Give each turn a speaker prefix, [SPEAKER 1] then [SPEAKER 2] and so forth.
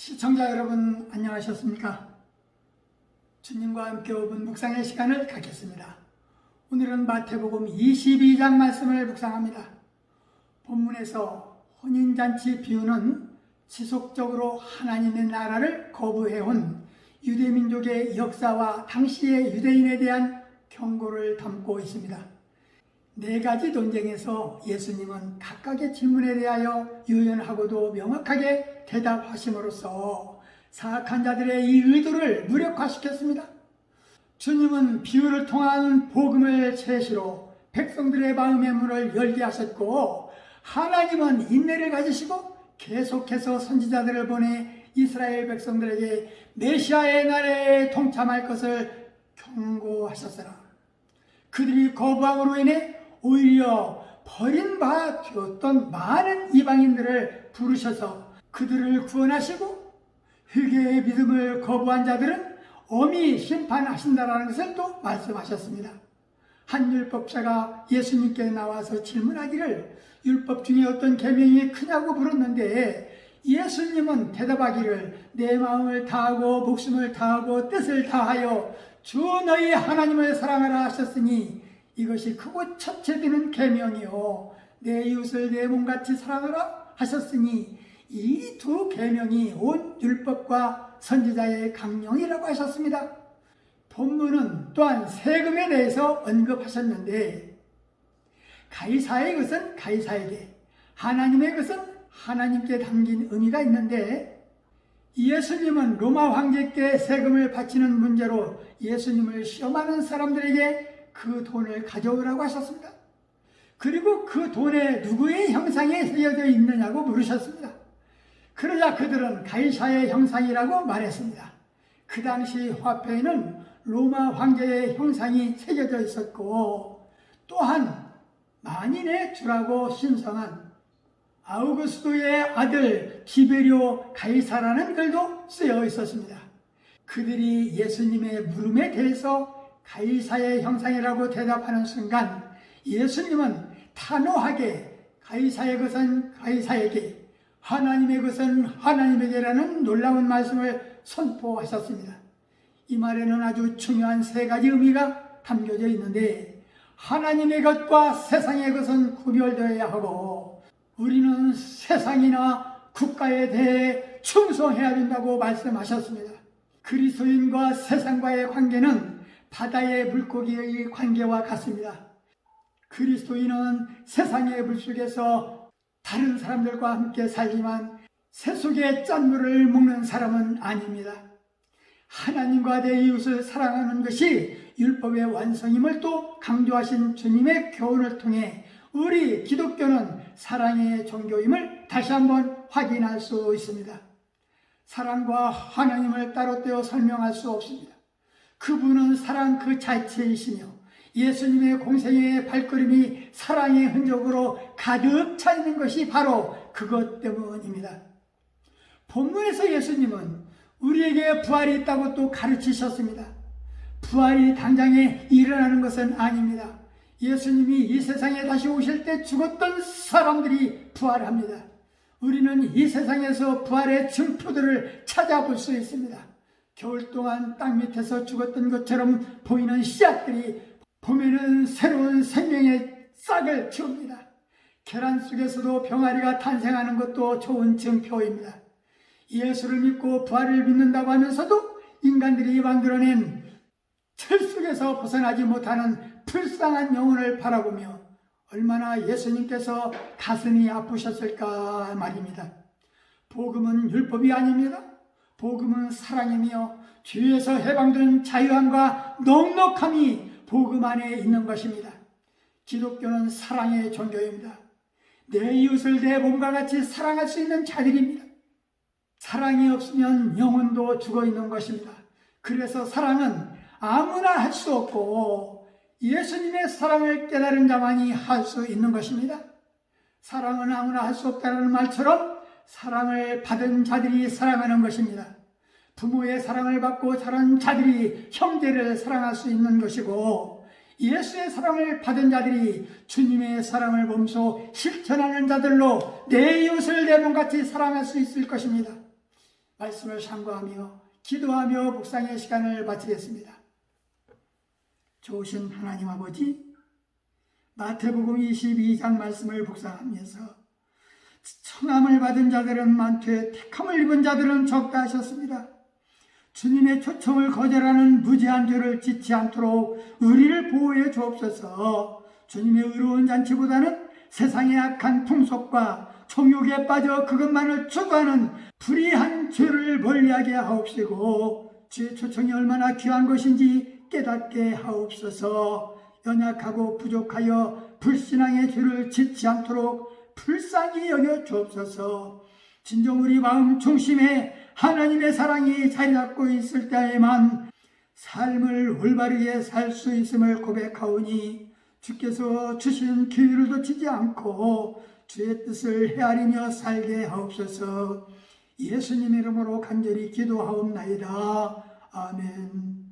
[SPEAKER 1] 시청자 여러분 안녕하셨습니까? 주님과 함께 5분 묵상의 시간을 갖겠습니다. 오늘은 마태복음 22장 말씀을 묵상합니다. 본문에서 혼인잔치 비유는 지속적으로 하나님의 나라를 거부해온 유대민족의 역사와 당시의 유대인에 대한 경고를 담고 있습니다. 네 가지 논쟁에서 예수님은 각각의 질문에 대하여 유연하고도 명확하게 대답하심으로써 사악한 자들의 이 의도를 무력화시켰습니다. 주님은 비유를 통한 복음을 제시로 백성들의 마음의 문을 열게 하셨고, 하나님은 인내를 가지시고 계속해서 선지자들을 보내 이스라엘 백성들에게 메시아의 날에 동참할 것을 경고하셨으나 그들이 거부함으로 인해 오히려 버림받아 되었던 많은 이방인들을 부르셔서 그들을 구원하시고, 회개의 믿음을 거부한 자들은 엄히 심판하신다라는 것을 또 말씀하셨습니다. 한 율법자가 예수님께 나와서 질문하기를 율법 중에 어떤 계명이 크냐고 물었는데, 예수님은 대답하기를 내 마음을 다하고 목숨을 다하고 뜻을 다하여 주 너희 하나님을 사랑하라 하셨으니 이것이 크고 첫째 되는 계명이요 내 이웃을 내 몸같이 사랑하라 하셨으니 이 두 계명이 온 율법과 선지자의 강령이라고 하셨습니다. 본문은 또한 세금에 대해서 언급하셨는데, 가이사의 것은 가이사에게, 하나님의 것은 하나님께 담긴 의미가 있는데, 예수님은 로마 황제께 세금을 바치는 문제로 예수님을 시험하는 사람들에게 그 돈을 가져오라고 하셨습니다. 그리고 그 돈에 누구의 형상이 새겨져 있느냐고 물으셨습니다. 그러자 그들은 가이사의 형상이라고 말했습니다. 그 당시 화폐에는 로마 황제의 형상이 새겨져 있었고, 또한 만인의 주라고 신성한 아우구스도의 아들 디베리오 가이사라는 글도 쓰여 있었습니다. 그들이 예수님의 물음에 대해서 가이사의 형상이라고 대답하는 순간 예수님은 단호하게 가이사의 것은 가이사에게, 하나님의 것은 하나님에게라는 놀라운 말씀을 선포하셨습니다. 이 말에는 아주 중요한 세 가지 의미가 담겨져 있는데, 하나님의 것과 세상의 것은 구별되어야 하고, 우리는 세상이나 국가에 대해 충성해야 된다고 말씀하셨습니다. 그리스도인과 세상과의 관계는 바다의 물고기의 관계와 같습니다. 그리스도인은 세상의 물 속에서 다른 사람들과 함께 살지만 새 속의 짠물을 먹는 사람은 아닙니다. 하나님과 내 이웃을 사랑하는 것이 율법의 완성임을 또 강조하신 주님의 교훈을 통해 우리 기독교는 사랑의 종교임을 다시 한번 확인할 수 있습니다. 사랑과 하나님을 따로 떼어 설명할 수 없습니다. 그분은 사랑 그 자체이시며 예수님의 공생의 발걸음이 사랑의 흔적으로 가득 차 있는 것이 바로 그것 때문입니다. 본문에서 예수님은 우리에게 부활이 있다고 또 가르치셨습니다. 부활이 당장에 일어나는 것은 아닙니다. 예수님이 이 세상에 다시 오실 때 죽었던 사람들이 부활합니다. 우리는 이 세상에서 부활의 증표들을 찾아볼 수 있습니다. 겨울 동안 땅 밑에서 죽었던 것처럼 보이는 씨앗들이 봄에는 새로운 생명의 싹을 틔웁니다. 계란 속에서도 병아리가 탄생하는 것도 좋은 증표입니다. 예수를 믿고 부활을 믿는다고 하면서도 인간들이 만들어낸 틀 속에서 벗어나지 못하는 불쌍한 영혼을 바라보며 얼마나 예수님께서 가슴이 아프셨을까 말입니다. 복음은 율법이 아닙니다. 복음은 사랑이며 죄에서 해방된 자유함과 넉넉함이 복음 안에 있는 것입니다. 기독교는 사랑의 종교입니다. 내 이웃을 내 몸과 같이 사랑할 수 있는 자들입니다. 사랑이 없으면 영혼도 죽어 있는 것입니다. 그래서 사랑은 아무나 할 수 없고 예수님의 사랑을 깨달은 자만이 할 수 있는 것입니다. 사랑은 아무나 할 수 없다는 말처럼 사랑을 받은 자들이 사랑하는 것입니다. 부모의 사랑을 받고 자란 자들이 형제를 사랑할 수 있는 것이고, 예수의 사랑을 받은 자들이 주님의 사랑을 몸소 실천하는 자들로 내 이웃을 내 몸같이 사랑할 수 있을 것입니다. 말씀을 상고하며 기도하며 묵상의 시간을 마치겠습니다. 좋으신 하나님 아버지, 마태복음 22장 말씀을 묵상하면서 청함을 받은 자들은 많되 택함을 입은 자들은 적다 하셨습니다. 주님의 초청을 거절하는 무지한 죄를 짓지 않도록 우리를 보호해 주옵소서. 주님의 의로운 잔치보다는 세상의 악한 풍속과 정욕에 빠져 그것만을 추구하는 불의한 죄를 멀리하게 하옵시고, 주의 초청이 얼마나 귀한 것인지 깨닫게 하옵소서. 연약하고 부족하여 불신앙의 죄를 짓지 않도록 불쌍히 여겨 주옵소서. 진정 우리 마음 중심에 하나님의 사랑이 자리 잡고 있을 때에만 삶을 올바르게 살 수 있음을 고백하오니, 주께서 주신 기회를 놓치지 않고 주의 뜻을 헤아리며 살게 하옵소서. 예수님 이름으로 간절히 기도하옵나이다. 아멘.